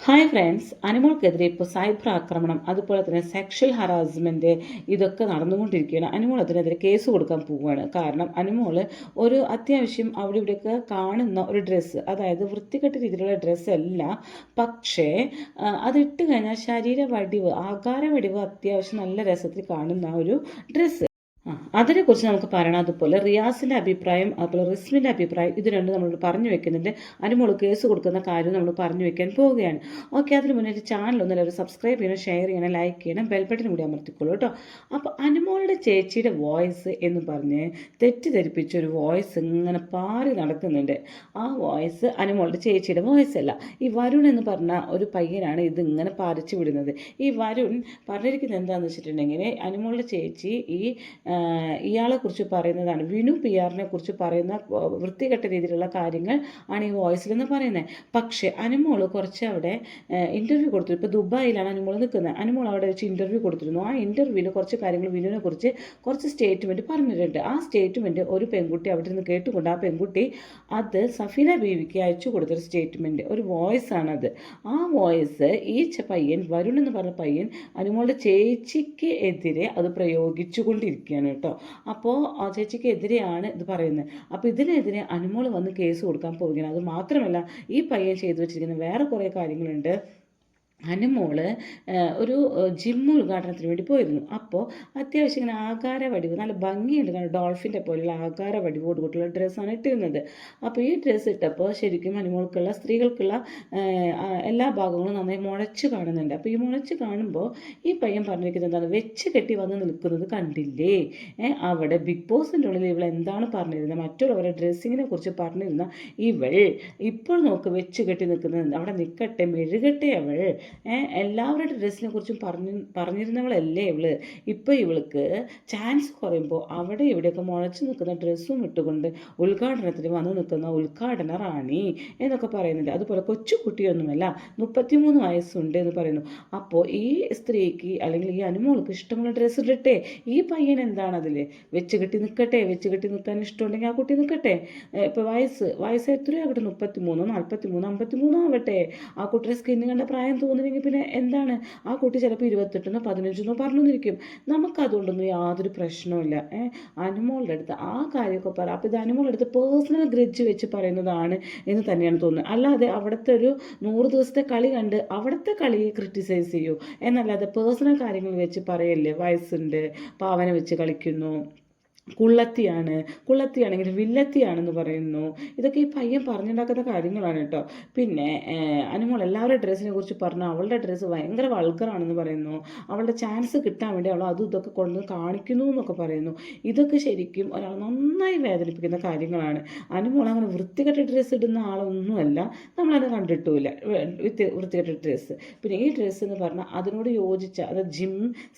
Hi friends, അനുമോൾക്കെതിരെ ഇപ്പോൾ cyber ആക്രമണം അതുപോലെ തന്നെ സെക്ഷൽ ഹറാസ്മെൻറ്റ് ഇതൊക്കെ നടന്നുകൊണ്ടിരിക്കുകയാണ്. അനുമോൾ അതിനെതിരെ കേസ് കൊടുക്കാൻ പോവുകയാണ്. കാരണം അനുമോൾ ഒരു അത്യാവശ്യം അവിടെ ഇവിടെയൊക്കെ കാണുന്ന ഒരു ഡ്രസ്സ്, അതായത് വൃത്തികെട്ട രീതിയിലുള്ള ഡ്രസ്സല്ല, പക്ഷേ അതിട്ട് കഴിഞ്ഞാൽ ശരീര വടിവ്, ആകാര വടിവ് അത്യാവശ്യം നല്ല രസത്തിൽ കാണുന്ന ഒരു ഡ്രസ്സ്. അതിനെക്കുറിച്ച് നമുക്ക് പറയണം. അതുപോലെ റിയാസിൻ്റെ അഭിപ്രായം, അതുപോലെ റിസ്മിൻ്റെ അഭിപ്രായം, ഇത് രണ്ടും നമ്മൾ പറഞ്ഞു വെക്കുന്നുണ്ട്. അനുമോൾ കേസ് കൊടുക്കുന്ന കാര്യം നമ്മൾ പറഞ്ഞു വെക്കാൻ പോവുകയാണ്. ഓക്കെ, അതിന് മുന്നേ ചാനൽ ഒന്നെല്ലാവരും സബ്സ്ക്രൈബ് ചെയ്യണം, ഷെയർ ചെയ്യണം, ലൈക്ക് ചെയ്യണം, ബെൽബട്ടനും കൂടി അമർത്തിക്കോളൂ കേട്ടോ. അപ്പോൾ അനുമോളുടെ ചേച്ചിയുടെ വോയിസ് എന്ന് പറഞ്ഞ് തെറ്റിദ്ധരിപ്പിച്ച ഒരു വോയിസ് ഇങ്ങനെ പാറി നടക്കുന്നുണ്ട്. ആ വോയിസ് അനുമോളുടെ ചേച്ചിയുടെ വോയിസ് അല്ല. ഈ വരുൺ എന്ന് പറഞ്ഞ ഒരു പയ്യനാണ് ഇത് ഇങ്ങനെ പാറിച്ചു വിടുന്നത്. ഈ വരുൺ പറഞ്ഞിരിക്കുന്നത് എന്താണെന്ന് വെച്ചിട്ടുണ്ടെങ്കിൽ, അനുമോളുടെ ചേച്ചി ഇയാളെ കുറിച്ച് പറയുന്നതാണ്, വിനു പി ആറിനെ കുറിച്ച് പറയുന്ന വൃത്തികെട്ട രീതിയിലുള്ള കാര്യങ്ങൾ ആണ് ഈ വോയിസിലെന്ന് പറയുന്നത്. പക്ഷേ അനുമോൾ കുറച്ച് അവിടെ ഇൻ്റർവ്യൂ കൊടുത്തു. ഇപ്പോൾ ദുബായിലാണ് അനുമോൾ നിൽക്കുന്നത്. അനുമോൾ അവിടെ വെച്ച് ഇൻ്റർവ്യൂ കൊടുത്തിരുന്നു. ആ ഇൻ്റർവ്യൂവിൽ കുറച്ച് കാര്യങ്ങൾ വിനുവിനെ കുറിച്ച് കുറച്ച് സ്റ്റേറ്റ്മെൻറ്റ് പറഞ്ഞിട്ടുണ്ട്. ആ സ്റ്റേറ്റ്മെൻറ്റ് ഒരു പെൺകുട്ടി അവിടെ നിന്ന് കേട്ടുകൊണ്ട് ആ പെൺകുട്ടി അത് സഫീന ബീവിക്ക് അയച്ചു കൊടുത്തൊരു സ്റ്റേറ്റ്മെൻറ്റ്, ഒരു വോയിസ് ആണത്. ആ വോയിസ് ഈ പയ്യൻ, വരുൺ എന്ന് പറഞ്ഞ പയ്യൻ, അനുമോളുടെ ചേച്ചിക്ക് എതിരെ അത് പ്രയോഗിച്ചുകൊണ്ടിരിക്കുകയാണ് കേട്ടോ. അപ്പോൾ ആ ചേച്ചിക്ക് എതിരെയാണ് ഇത് പറയുന്നത്. അപ്പോൾ ഇതിനെതിരെ അനുമോൾ വന്ന് കേസ് കൊടുക്കാൻ പോവുകയാണ്. അത് മാത്രമല്ല, ഈ പയ്യൻ ചെയ്തു വെച്ചിരിക്കുന്ന വേറെ കുറേ കാര്യങ്ങളുണ്ട്. അനുമോള് ഒരു ജിം ഉദ്ഘാടനത്തിന് വേണ്ടി പോയിരുന്നു. അപ്പോൾ അത്യാവശ്യം ഇങ്ങനെ ആകാര വടിവ്, നല്ല ഭംഗിയുണ്ട്, കാരണം ഡോൾഫിൻ്റെ പോലെയുള്ള ആകാര വടിവോട് കൂട്ടുള്ള ഡ്രസ്സാണ് ഇട്ടിരുന്നത്. അപ്പോൾ ഈ ഡ്രസ്സ് ഇട്ടപ്പോൾ ശരിക്കും അനുമോൾക്കുള്ള, സ്ത്രീകൾക്കുള്ള എല്ലാ ഭാഗങ്ങളും നന്നായി മുളച്ച് കാണുന്നുണ്ട്. അപ്പോൾ ഈ മുളച്ച് കാണുമ്പോൾ ഈ പയ്യൻ പറഞ്ഞിരിക്കുന്നത് എന്താണ്, വെച്ച് കെട്ടി വന്ന് നിൽക്കുന്നത് കണ്ടില്ലേ? അവിടെ ബിഗ് ബോസിൻ്റെ ഉള്ളിൽ ഇവൾ എന്താണ് പറഞ്ഞിരുന്നത്, മറ്റുള്ളവരുടെ ഡ്രസ്സിങ്ങിനെ കുറിച്ച് പറഞ്ഞിരുന്ന ഇവൾ ഇപ്പോൾ നോക്ക് വെച്ച് കെട്ടി നിൽക്കുന്നത്, അവിടെ നിൽക്കട്ടെ, മെഴുകട്ടെ അവൾ. എല്ലാവരുടെ ഡ്രസ്സിനെ കുറിച്ചും പറഞ്ഞിരുന്നവളല്ലേ ഇവള്. ഇപ്പോൾ ഇവൾക്ക് ചാൻസ് കുറയുമ്പോൾ അവിടെ ഇവിടെയൊക്കെ മുളച്ച് നിൽക്കുന്ന ഡ്രസ്സും ഇട്ടുകൊണ്ട് ഉദ്ഘാടനത്തിന് വന്ന് നിൽക്കുന്ന ഉദ്ഘാടന റാണി എന്നൊക്കെ പറയുന്നുണ്ട്. അതുപോലെ കൊച്ചുകുട്ടിയൊന്നുമല്ല, 33 വയസ്സുണ്ട് എന്ന് പറയുന്നു. അപ്പോൾ ഈ സ്ത്രീക്ക് അല്ലെങ്കിൽ ഈ അനുമോൾക്ക് ഇഷ്ടമുള്ള ഡ്രസ്സ് ഇടട്ടെ. ഈ പയ്യൻ എന്താണ് അതിൽ, വെച്ച് കെട്ടി നിൽക്കട്ടെ, വെച്ച് കെട്ടി നിൽക്കാൻ ഇഷ്ടമുണ്ടെങ്കിൽ ആ കുട്ടി നിൽക്കട്ടെ. ഇപ്പോൾ വയസ്സ് എത്രയാകട്ടെ, 33, 43, 53 ആവട്ടെ. ആ കുട്ടിയുടെ സ്കിന്ന് കണ്ട പ്രായം തോന്നുന്നെങ്കിൽ പിന്നെ എന്താണ്, ആ കുട്ടി ചിലപ്പോൾ 28 15 പറഞ്ഞിരിക്കും. നമുക്കതുകൊണ്ടൊന്നും യാതൊരു പ്രശ്നവുമില്ല. അനുമോളുടെ അടുത്ത് ആ കാര്യമൊക്കെ പറയാം. അപ്പോൾ ഇത് അനുമോളുടെ അടുത്ത് പേഴ്സണൽ ഗ്രഡ്ജ് വെച്ച് പറയുന്നതാണ് എന്ന് തന്നെയാണ് തോന്നുന്നത്. അല്ലാതെ അവിടുത്തെ ഒരു 100 ദിവസത്തെ കളി കണ്ട് അവിടുത്തെ കളിയെ ക്രിറ്റിസൈസ് ചെയ്യൂ എന്നല്ലാതെ പേഴ്സണൽ കാര്യങ്ങൾ വെച്ച് പറയല്ലേ. വയസ്സുണ്ട്, പാവനെ വെച്ച് കളിക്കുന്നു, കുള്ളത്തിയാണെങ്കിൽ വില്ലത്തിയാണെന്ന് പറയുന്നു. ഇതൊക്കെ ഈ പയ്യൻ പറഞ്ഞുണ്ടാക്കുന്ന കാര്യങ്ങളാണ് കേട്ടോ. പിന്നെ അനുമോൾ എല്ലാവരുടെ ഡ്രസ്സിനെ കുറിച്ച് പറഞ്ഞു, അവളുടെ ഡ്രസ്സ് ഭയങ്കര വൾഗറാണെന്ന് പറയുന്നു. അവളുടെ ചാൻസ് കിട്ടാൻ വേണ്ടി അവൾ അതും ഇതൊക്കെ കൊണ്ട് കാണിക്കുന്നു എന്നൊക്കെ പറയുന്നു. ഇതൊക്കെ ശരിക്കും ഒരാൾ നന്നായി വേദനിപ്പിക്കുന്ന കാര്യങ്ങളാണ്. അനുമോൾ അങ്ങനെ വൃത്തികെട്ട ഡ്രസ്സ് ഇടുന്ന ആളൊന്നുമല്ല, നമ്മളത് കണ്ടിട്ടുമില്ല വൃത്തികെട്ട ഡ്രസ്സ്. പിന്നെ ഈ ഡ്രസ്സ് എന്ന് പറഞ്ഞാൽ അതിനോട് യോജിച്ച, അത് ജിം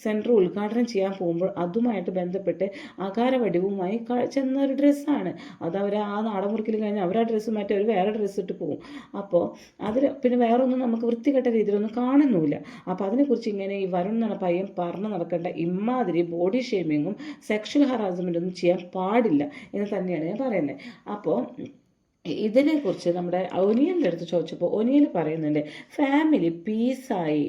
സെൻറ്റർ ഉദ്ഘാടനം ചെയ്യാൻ പോകുമ്പോൾ അതുമായിട്ട് ബന്ധപ്പെട്ട് ആകാര വടിവുമായി ചെന്ന ഒരു ഡ്രസ്സാണ് അത്. അവർ ആ നാടൻമുറിക്കൽ കഴിഞ്ഞ് അവർ ആ ഡ്രസ്സ് മാറ്റി അവർ വേറെ ഡ്രസ്സ് ഇട്ട് പോകും. അപ്പോൾ അതിൽ പിന്നെ വേറൊന്നും നമുക്ക് വൃത്തികെട്ട രീതിയിലൊന്നും കാണുന്നില്ല. അപ്പോൾ അതിനെക്കുറിച്ച് ഇങ്ങനെ ഈ വരുൺ എന്ന പയ്യൻ പറഞ്ഞു നടക്കേണ്ട ഇമാതിരി ബോഡി ഷേമിങ്ങും സെക്ഷൽ ഹറാസ്മെൻറ്റൊന്നും ചെയ്യാൻ പാടില്ല എന്ന് തന്നെയാണ് ഞാൻ പറയുന്നത്. അപ്പോൾ ഇതിനെക്കുറിച്ച് നമ്മുടെ ഒനിയലിൻ്റെ അടുത്ത് ചോദിച്ചപ്പോൾ ഒനിയൽ പറയുന്നുണ്ട്, ഫാമിലി പീസായി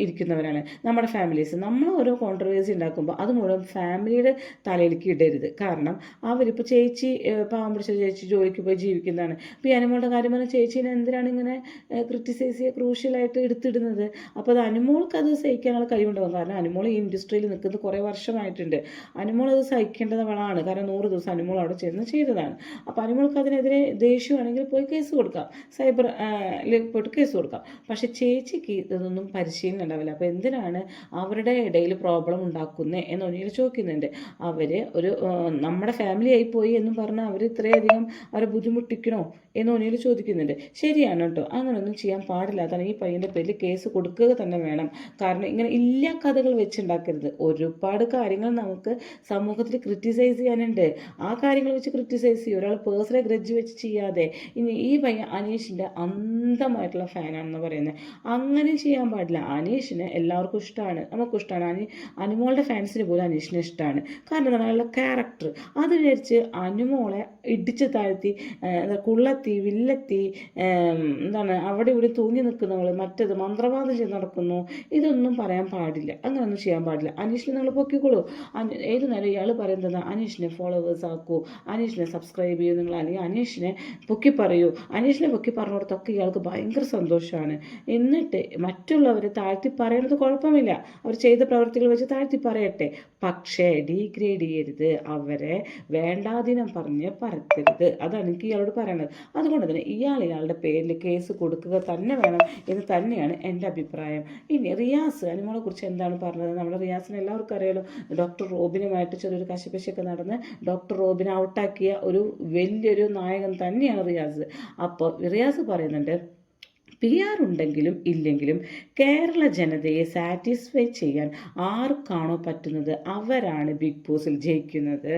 ഇരിക്കുന്നവരാണ് നമ്മുടെ ഫാമിലീസ്. നമ്മൾ ഓരോ കോൺട്രവേഴ്സി ഉണ്ടാക്കുമ്പോൾ അത് മുഴുവൻ ഫാമിലിയുടെ തലയിലേക്ക് ഇടരുത്. കാരണം അവരിപ്പോൾ ചേച്ചി, പാവം പിടിച്ച ചേച്ചി ജോലിക്ക് പോയി ജീവിക്കുന്നതാണ്. ഇപ്പോൾ ഈ അനുമോളുടെ കാര്യം പറഞ്ഞാൽ ചേച്ചീനെ എന്തിനാണ് ഇങ്ങനെ ക്രിറ്റിസൈസ് ചെയ്യുക, ക്രൂഷ്യലായിട്ട് എടുത്തിടുന്നത്? അപ്പോൾ അത് അനുമോൾക്ക് അത് സഹിക്കാനുള്ള കഴിവുണ്ടാകും. കാരണം അനുമോൾ ഈ ഇൻഡസ്ട്രിയിൽ നിൽക്കുന്നത് കുറേ വർഷമായിട്ടുണ്ട്. അനുമോൾ അത് സഹിക്കേണ്ടവളാണ്. കാരണം 100 ദിവസം അനുമോൾ അവിടെ ചെന്ന് ചെയ്തതാണ്. അപ്പോൾ അനുമോൾക്ക് അതിനെതിരെ ദേഷ്യമാണെങ്കിൽ പോയി കേസ് കൊടുക്കാം, പോയിട്ട് കേസ് കൊടുക്കാം. പക്ഷെ ചേച്ചിക്ക് ഇതൊന്നും പരിശീലനം ഉണ്ടാവില്ല. അപ്പോൾ എന്തിനാണ് അവരുടെ ഇടയിൽ പ്രോബ്ലം ഉണ്ടാക്കുന്നത് എന്ന് ഒന്നിൽ ചോദിക്കുന്നുണ്ട്. അവർ ഒരു നമ്മുടെ ഫാമിലി ആയിപ്പോയി എന്നും പറഞ്ഞാൽ അവർ ഇത്രയധികം അവരെ ബുദ്ധിമുട്ടിക്കണോ എന്ന് ഒന്നിൽ ചോദിക്കുന്നുണ്ട്. ശരിയാണ് കേട്ടോ, അങ്ങനെയൊന്നും ചെയ്യാൻ പാടില്ല. അതാണ് ഈ പയ്യൻ്റെ പേരിൽ കേസ് കൊടുക്കുക തന്നെ വേണം. കാരണം ഇങ്ങനെ ഇല്ല കഥകൾ വെച്ചുണ്ടാക്കരുത്. ഒരുപാട് കാര്യങ്ങൾ നമുക്ക് സമൂഹത്തിൽ ക്രിറ്റിസൈസ് ചെയ്യാനുണ്ട്. ആ കാര്യങ്ങൾ വെച്ച് ക്രിറ്റിസൈസ് ചെയ്യും. ഒരാൾ പേഴ്സണൽ ഗ്രഡ്ജ് വെച്ച് ചെയ്യാതെ ഇനി ഈ പയ്യൻ അനീഷിൻ്റെ അന്ധമായിട്ടുള്ള ഫാനാണെന്ന് പറയുന്നത്. അങ്ങനെ ചെയ്യാൻ പാടില്ല. അനീഷിനെ എല്ലാവർക്കും ഇഷ്ടമാണ്, നമുക്കും ഇഷ്ടമാണ്. അനുമോളുടെ ഫാൻസിന് പോലും അനീഷിനെ ഇഷ്ടമാണ്. കാരണം എന്താണ് അയാളുടെ ക്യാരക്ടർ. അത് വിചാരിച്ച് അനുമോളെ ഇടിച്ച് താഴ്ത്തി കുള്ളത്തി വില്ലെത്തി എന്താണ് അവിടെ ഇവിടെ തൂങ്ങി നിൽക്കുന്നവൾ മറ്റത് മന്ത്രവാദം ചെയ്ത് നടക്കുന്നു, ഇതൊന്നും പറയാൻ പാടില്ല. അങ്ങനെയൊന്നും ചെയ്യാൻ പാടില്ല. അനീഷിനെ നിങ്ങൾ പൊക്കിക്കോളൂ. ഏത് നേരം ഇയാൾ പറയുന്നത് അനീഷിനെ ഫോളോവേഴ്സ് ആക്കൂ, അനീഷിനെ സബ്സ്ക്രൈബ് ചെയ്യൂ നിങ്ങൾ, അല്ലെങ്കിൽ അനീഷിനെ പൊക്കി പറയൂ. അനീഷിനെ പൊക്കി പറഞ്ഞിടത്തൊക്കെ ഇയാൾക്ക് ഭയങ്കര സന്തോഷമാണ്. എന്നിട്ട് മറ്റുള്ളവരെ താഴ്ത്തി പറയണത് കുഴപ്പമില്ല, അവർ ചെയ്ത പ്രവൃത്തികൾ വെച്ച് താഴ്ത്തി പറയട്ടെ, പക്ഷേ ഡീഗ്രേഡ് ചെയ്യരുത്, അവരെ വേണ്ടാതിനം പറഞ്ഞ് പരത്തരുത്. അതാണ് എനിക്ക് ഇയാളോട് പറയണത്. അതുകൊണ്ട് തന്നെ ഇയാളുടെ പേരിൽ കേസ് കൊടുക്കുക തന്നെ വേണം എന്ന് തന്നെയാണ് എൻ്റെ അഭിപ്രായം. ഇനി റിയാസ് അനുമോളെ കുറിച്ച് എന്താണ് പറഞ്ഞത്? നമ്മുടെ റിയാസിനെ എല്ലാവർക്കും അറിയാലോ, ഡോക്ടർ റോബിനുമായിട്ട് ചെറിയൊരു കശപശയൊക്കെ നടന്ന് ഡോക്ടർ റോബിനെ ഔട്ടാക്കിയ ഒരു വലിയൊരു നായകൻ തന്നെയാണ് റിയാസ്. അപ്പോൾ റിയാസ് പറയുന്നുണ്ട്, PR ഉണ്ടെങ്കിലും ഇല്ലെങ്കിലും കേരള ജനതയെ സാറ്റിസ്ഫൈ ചെയ്യാൻ ആർക്കാണോ പറ്റുന്നത് അവരാണ് ബിഗ് ബോസിൽ ജയിക്കുന്നത്.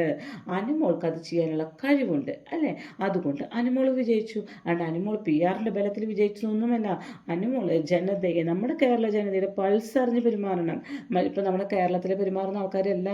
അനുമോൾക്ക് അത് ചെയ്യാനുള്ള കഴിവുണ്ട് അല്ലേ? അതുകൊണ്ട് അനുമോൾ വിജയിച്ചു. അതുകൊണ്ട് അനുമോൾ PR-ൻ്റെ ബലത്തിൽ വിജയിച്ചതൊന്നുമല്ല. അനുമോൾ ജനതയെ, നമ്മുടെ കേരള ജനതയുടെ പൾസ് അറിഞ്ഞ് പെരുമാറണം. ഇപ്പം നമ്മുടെ കേരളത്തിൽ പെരുമാറുന്ന ആൾക്കാരല്ല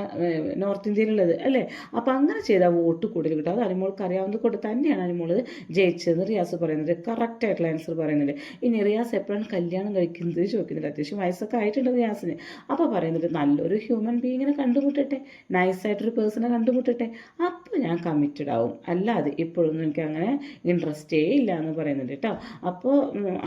നോർത്ത് ഇന്ത്യയിലുള്ളത് അല്ലേ? അപ്പം അങ്ങനെ ചെയ്താൽ വോട്ട് കൂടുതൽ കിട്ടും. അത് അനുമോൾക്ക് അറിയാവുന്നത് കൊണ്ട് തന്നെയാണ് അനുമോൾ ജയിച്ചതെന്ന് റിയാസ് പറയുന്നത്. കറക്റ്റായിട്ടുള്ള ആൻസർ പറയുന്നുണ്ട്. ഇനി റിയാസ് എപ്പോഴാണ് കല്യാണം കഴിക്കുന്നത് ചോദിക്കുന്നില്ല. അത്യാവശ്യം വയസ്സൊക്കെ ആയിട്ടുണ്ട് റിയാസിന്. അപ്പോൾ പറയുന്നുണ്ട്, നല്ലൊരു ഹ്യൂമൻ ബീങ്ങിനെ കണ്ടുമുട്ടട്ടെ, നൈസായിട്ടൊരു പേഴ്സണെ കണ്ടുമുട്ടട്ടെ, അപ്പോൾ ഞാൻ കമ്മിറ്റഡ് ആവും, അല്ലാതെ ഇപ്പോഴൊന്നും എനിക്ക് അങ്ങനെ ഇൻട്രസ്റ്റേ ഇല്ല എന്ന് പറയുന്നുണ്ട് കേട്ടോ. അപ്പോൾ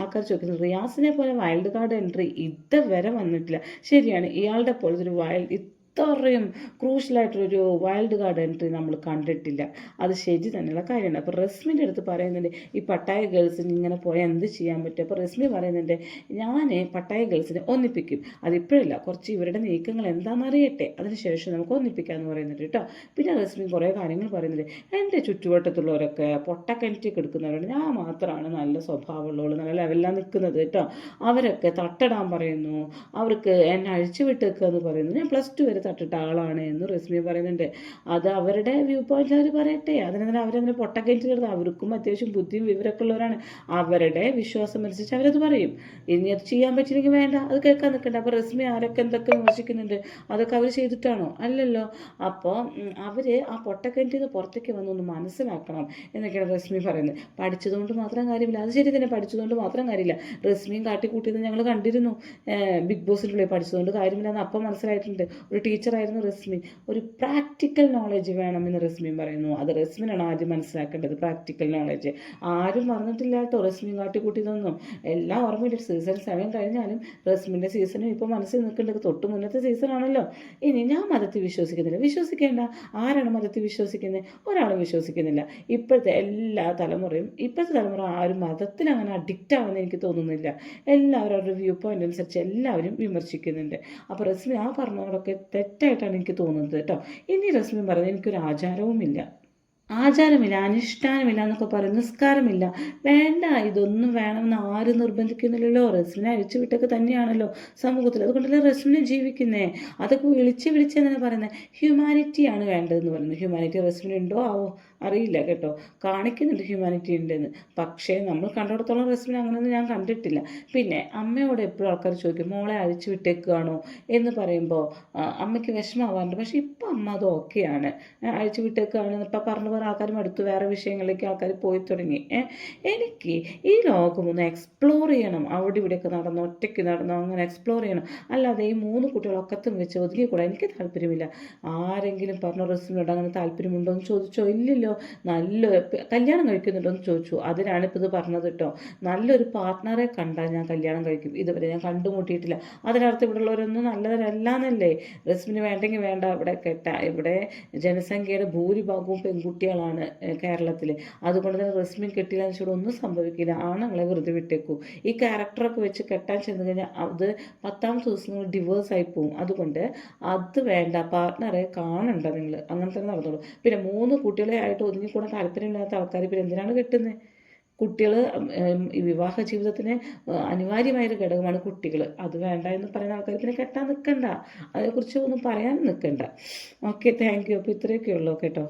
ആൾക്കാർ ചോദിക്കുന്നത്, റിയാസിനെ പോലെ വൈൽഡ് കാർഡ് എൻട്രി ഇതുവരെ വന്നിട്ടില്ല. ശരിയാണ്, ഇയാളുടെ പോലത്തെ ഒരു ഇത്രയും ക്രൂഷ്യലായിട്ടൊരു വൈൽഡ് കാർഡ് എൻട്രി നമ്മൾ കണ്ടിട്ടില്ല. അത് ശരി തന്നെയുള്ള കാര്യമാണ്. അപ്പോൾ റസ്മിൻ്റെ അടുത്ത് പറയുന്നുണ്ട്, ഈ പട്ടായ ഗേൾസിന് ഇങ്ങനെ പോയാൽ എന്ത് ചെയ്യാൻ പറ്റും? അപ്പോൾ റസ്മി പറയുന്നുണ്ട്, ഞാൻ പട്ടായ ഗേൾസിനെ ഒന്നിപ്പിക്കും, അതിപ്പോഴില്ല, കുറച്ച് ഇവരുടെ നീക്കങ്ങൾ എന്താണെന്ന് അറിയട്ടെ, അതിനുശേഷം നമുക്ക് ഒന്നിപ്പിക്കാമെന്ന് പറയുന്നുണ്ട് കേട്ടോ. പിന്നെ റസ്മി കുറേ കാര്യങ്ങൾ പറയുന്നുണ്ട്, എൻ്റെ ചുറ്റുവട്ടത്തുള്ളവരൊക്കെ പൊട്ടക്കിണറ്റിക്ക് എടുക്കുന്നവരുണ്ട്, ഞാൻ മാത്രമാണ് നല്ല സ്വഭാവമുള്ളവൾ, നല്ല ലെവലിലാണ് നിൽക്കുന്നത് കേട്ടോ. അവരൊക്കെ തട്ടിടാൻ പറയുന്നു, അവർക്ക് എന്നെ അഴിച്ചു വിട്ടേക്കുക എന്ന് പറയുന്നു. ഞാൻ +2 വരെ തട്ടിട്ട ആളാണ് എന്ന് റസ്മി പറയുന്നുണ്ട്. അത് അവരുടെ വ്യൂ പോയിന്റ് അവർ പറയട്ടെ. അതിനെന്നാൽ അവരതിനെ പൊട്ടക്കയറ്റിലെടുത്ത്, അവർക്കും അത്യാവശ്യം ബുദ്ധിയും വിവരമൊക്കെ ഉള്ളവരാണ്. അവരുടെ വിശ്വാസം അനുസരിച്ച് അവരത് പറയും. ഇനി അത് ചെയ്യാൻ പറ്റില്ലെങ്കിൽ വേണ്ട, അത് കേൾക്കാൻ നിൽക്കണ്ട. അപ്പോൾ റസ്മി ആരൊക്കെ എന്തൊക്കെ വിമർശിക്കുന്നുണ്ട്, അതൊക്കെ അവർ ചെയ്തിട്ടാണോ? അല്ലല്ലോ. അപ്പോൾ അവർ ആ പൊട്ടക്കിണറ്റിൽ നിന്ന് പുറത്തേക്ക് വന്നൊന്ന് മനസ്സിലാക്കണം എന്നൊക്കെയാണ് റസ്മി പറയുന്നത്. പഠിച്ചതുകൊണ്ട് മാത്രം കാര്യമില്ല. അത് ശരി തന്നെ, പഠിച്ചതുകൊണ്ട് മാത്രം കാര്യമില്ല. റസ്മിയും കാട്ടിക്കൂട്ടിയത് ഞങ്ങൾ കണ്ടിരുന്നു ബിഗ് ബോസിനുള്ളിൽ. പഠിച്ചതുകൊണ്ട് കാര്യമില്ലെന്ന് അപ്പം മനസ്സിലായിട്ടുണ്ട്. ഒരു ടീച്ചറായിരുന്നു റസ്മി. ഒരു പ്രാക്ടിക്കൽ നോളജ് വേണമെന്ന് റസ്മിയും പറയുന്നു. അത് റസ്മിനാണ് ആദ്യം മനസ്സിലാക്കേണ്ടത്, പ്രാക്ടിക്കൽ നോളജ്. ആരും പറഞ്ഞിട്ടില്ല കേട്ടോ റസ്മിയും കാട്ടിക്കൂട്ടിയതൊന്നും. എല്ലാം ഓർമ്മയില്ല. സീസൺ 7 കഴിഞ്ഞാലും റസ്മിൻ്റെ സീസണും ഇപ്പോൾ മനസ്സിൽ നിൽക്കേണ്ടത് തൊട്ട് മുന്നത്തെ സീസണാണല്ലോ. ഇനി ഞാൻ മതത്തിൽ വിശ്വസിക്കുന്നില്ല, വിശ്വസിക്കേണ്ട. ആരാണ് മതത്തിൽ വിശ്വസിക്കുന്നത്? ഒരാളും വിശ്വസിക്കുന്നില്ല. ഇപ്പോഴത്തെ തലമുറ ആരും മതത്തിൽ അങ്ങനെ അഡിക്റ്റ് ആവുമെന്ന് എനിക്ക് തോന്നുന്നില്ല. എല്ലാവരും അവരുടെ വ്യൂ പോയിന്റ് അനുസരിച്ച് എല്ലാവരും വിമർശിക്കുന്നുണ്ട്. അപ്പോൾ റസ്മി ആ പറഞ്ഞവരൊക്കെ തെറ്റായിട്ടാണ് എനിക്ക് തോന്നുന്നത് കേട്ടോ. ഇനി റസ്മി പറഞ്ഞത്, എനിക്കൊരു ആചാരമില്ല, അനുഷ്ഠാനമില്ല എന്നൊക്കെ പറയും, നിസ്കാരമില്ല, വേണ്ട, ഇതൊന്നും വേണമെന്ന് ആരും നിർബന്ധിക്കുന്നില്ലല്ലോ. റസ്മിനെ അഴിച്ചു വിട്ടൊക്കെ തന്നെയാണല്ലോ സമൂഹത്തിൽ. അതുകൊണ്ടല്ലേ റസ്മിനെ ജീവിക്കുന്നേ. അതൊക്കെ വിളിച്ചെന്നാണ് പറയുന്നത്. ഹ്യൂമാനിറ്റിയാണ് വേണ്ടതെന്ന് പറയുന്നത്. ഹ്യൂമാനിറ്റി റസ്മിനുണ്ടോ ആവോ അറിയില്ല കേട്ടോ. കാണിക്കുന്നുണ്ട് ഹ്യൂമാനിറ്റി ഉണ്ടെന്ന്, പക്ഷേ നമ്മൾ കണ്ടിടത്തോളം റസ്മിനെ അങ്ങനെയൊന്നും ഞാൻ കണ്ടിട്ടില്ല. പിന്നെ അമ്മയോട് എപ്പോഴും ആൾക്കാർ ചോദിക്കും, മോളെ അഴിച്ചു വിട്ടേക്കുകയാണോ എന്ന് പറയുമ്പോൾ അമ്മയ്ക്ക് വിഷമമാവാറുണ്ട്. പക്ഷേ ഇപ്പം അമ്മ അത് ഓക്കെയാണ്, അഴിച്ചു വിട്ടേക്കുകയാണ് ഇപ്പം പറഞ്ഞു ആൾക്കാരും അടുത്ത് വേറെ വിഷയങ്ങളിലേക്ക് ആൾക്കാർ പോയി തുടങ്ങി. എനിക്ക് ഈ ലോകം ഒന്ന് എക്സ്പ്ലോർ ചെയ്യണം. അവിടെ ഇവിടെയൊക്കെ നടന്നോ, ഒറ്റയ്ക്ക് നടന്നോ, അങ്ങനെ എക്സ്പ്ലോർ ചെയ്യണം. അല്ലാതെ ഈ 3 കുട്ടികളൊക്കത്തും വെച്ച് ഒതുങ്ങിക്കൂടാ, എനിക്ക് താല്പര്യമില്ല. ആരെങ്കിലും പറഞ്ഞ റസ്മിനോട് അങ്ങനെ താല്പര്യമുണ്ടോ എന്ന് ചോദിച്ചോ? ഇല്ലല്ലോ. നല്ലൊരു കല്യാണം കഴിക്കുന്നുണ്ടോ എന്ന് ചോദിച്ചു, അതിനാണിപ്പോൾ ഇത് പറഞ്ഞത് കേട്ടോ. നല്ലൊരു പാർട്ട്ണറെ കണ്ടാൽ ഞാൻ കല്യാണം കഴിക്കും. ഇതുവരെ ഞാൻ കണ്ടുമുട്ടിയിട്ടില്ല. അതിനർത്ഥം ഇവിടെ ഉള്ളവരൊന്നും നല്ലവരല്ല എന്നല്ലേ? റസ്മിന് വേണ്ടെങ്കിൽ വേണ്ട, ഇവിടെ ജനസംഖ്യയുടെ ഭൂരിഭാഗവും പെൺകുട്ടികളാണ് കേരളത്തിൽ. അതുകൊണ്ട് തന്നെ റസ്മിൻ കെട്ടില്ല എന്ന് വെച്ചാൽ ഒന്നും സംഭവിക്കില്ല. ആണുങ്ങളെ വെറുതെ വിട്ടേക്കൂ. ഈ ക്യാരക്ടറൊക്കെ വെച്ച് കെട്ടാൻ ചെന്ന് കഴിഞ്ഞാൽ അത് 10ാമത്തെ ദിവസം ഡിവോഴ്സ് ആയി പോകും. അതുകൊണ്ട് അത് വേണ്ട, പാർട്ട്ണറെ കാണണ്ട നിങ്ങൾ. അങ്ങനെ തന്നെ നടന്നോളൂ. പിന്നെ 3 കുട്ടികളെ ആയിട്ട് ഒതുങ്ങിക്കൂടാൻ താല്പര്യമില്ലാത്ത ആൾക്കാർ പിന്നെ എന്തിനാണ് കെട്ടുന്നത്? കുട്ടികൾ വിവാഹ ജീവിതത്തിന് അനിവാര്യമായൊരു ഘടകമാണ് കുട്ടികൾ. അത് വേണ്ട എന്ന് പറയുന്ന ആൾക്കാർ പിന്നെ കെട്ടാൻ നിൽക്കണ്ട, അതേക്കുറിച്ച് ഒന്നും പറയാൻ നിൽക്കണ്ട. Okay, thank you. അപ്പോൾ ഇത്രയൊക്കെ ഉള്ളൂ കേട്ടോ.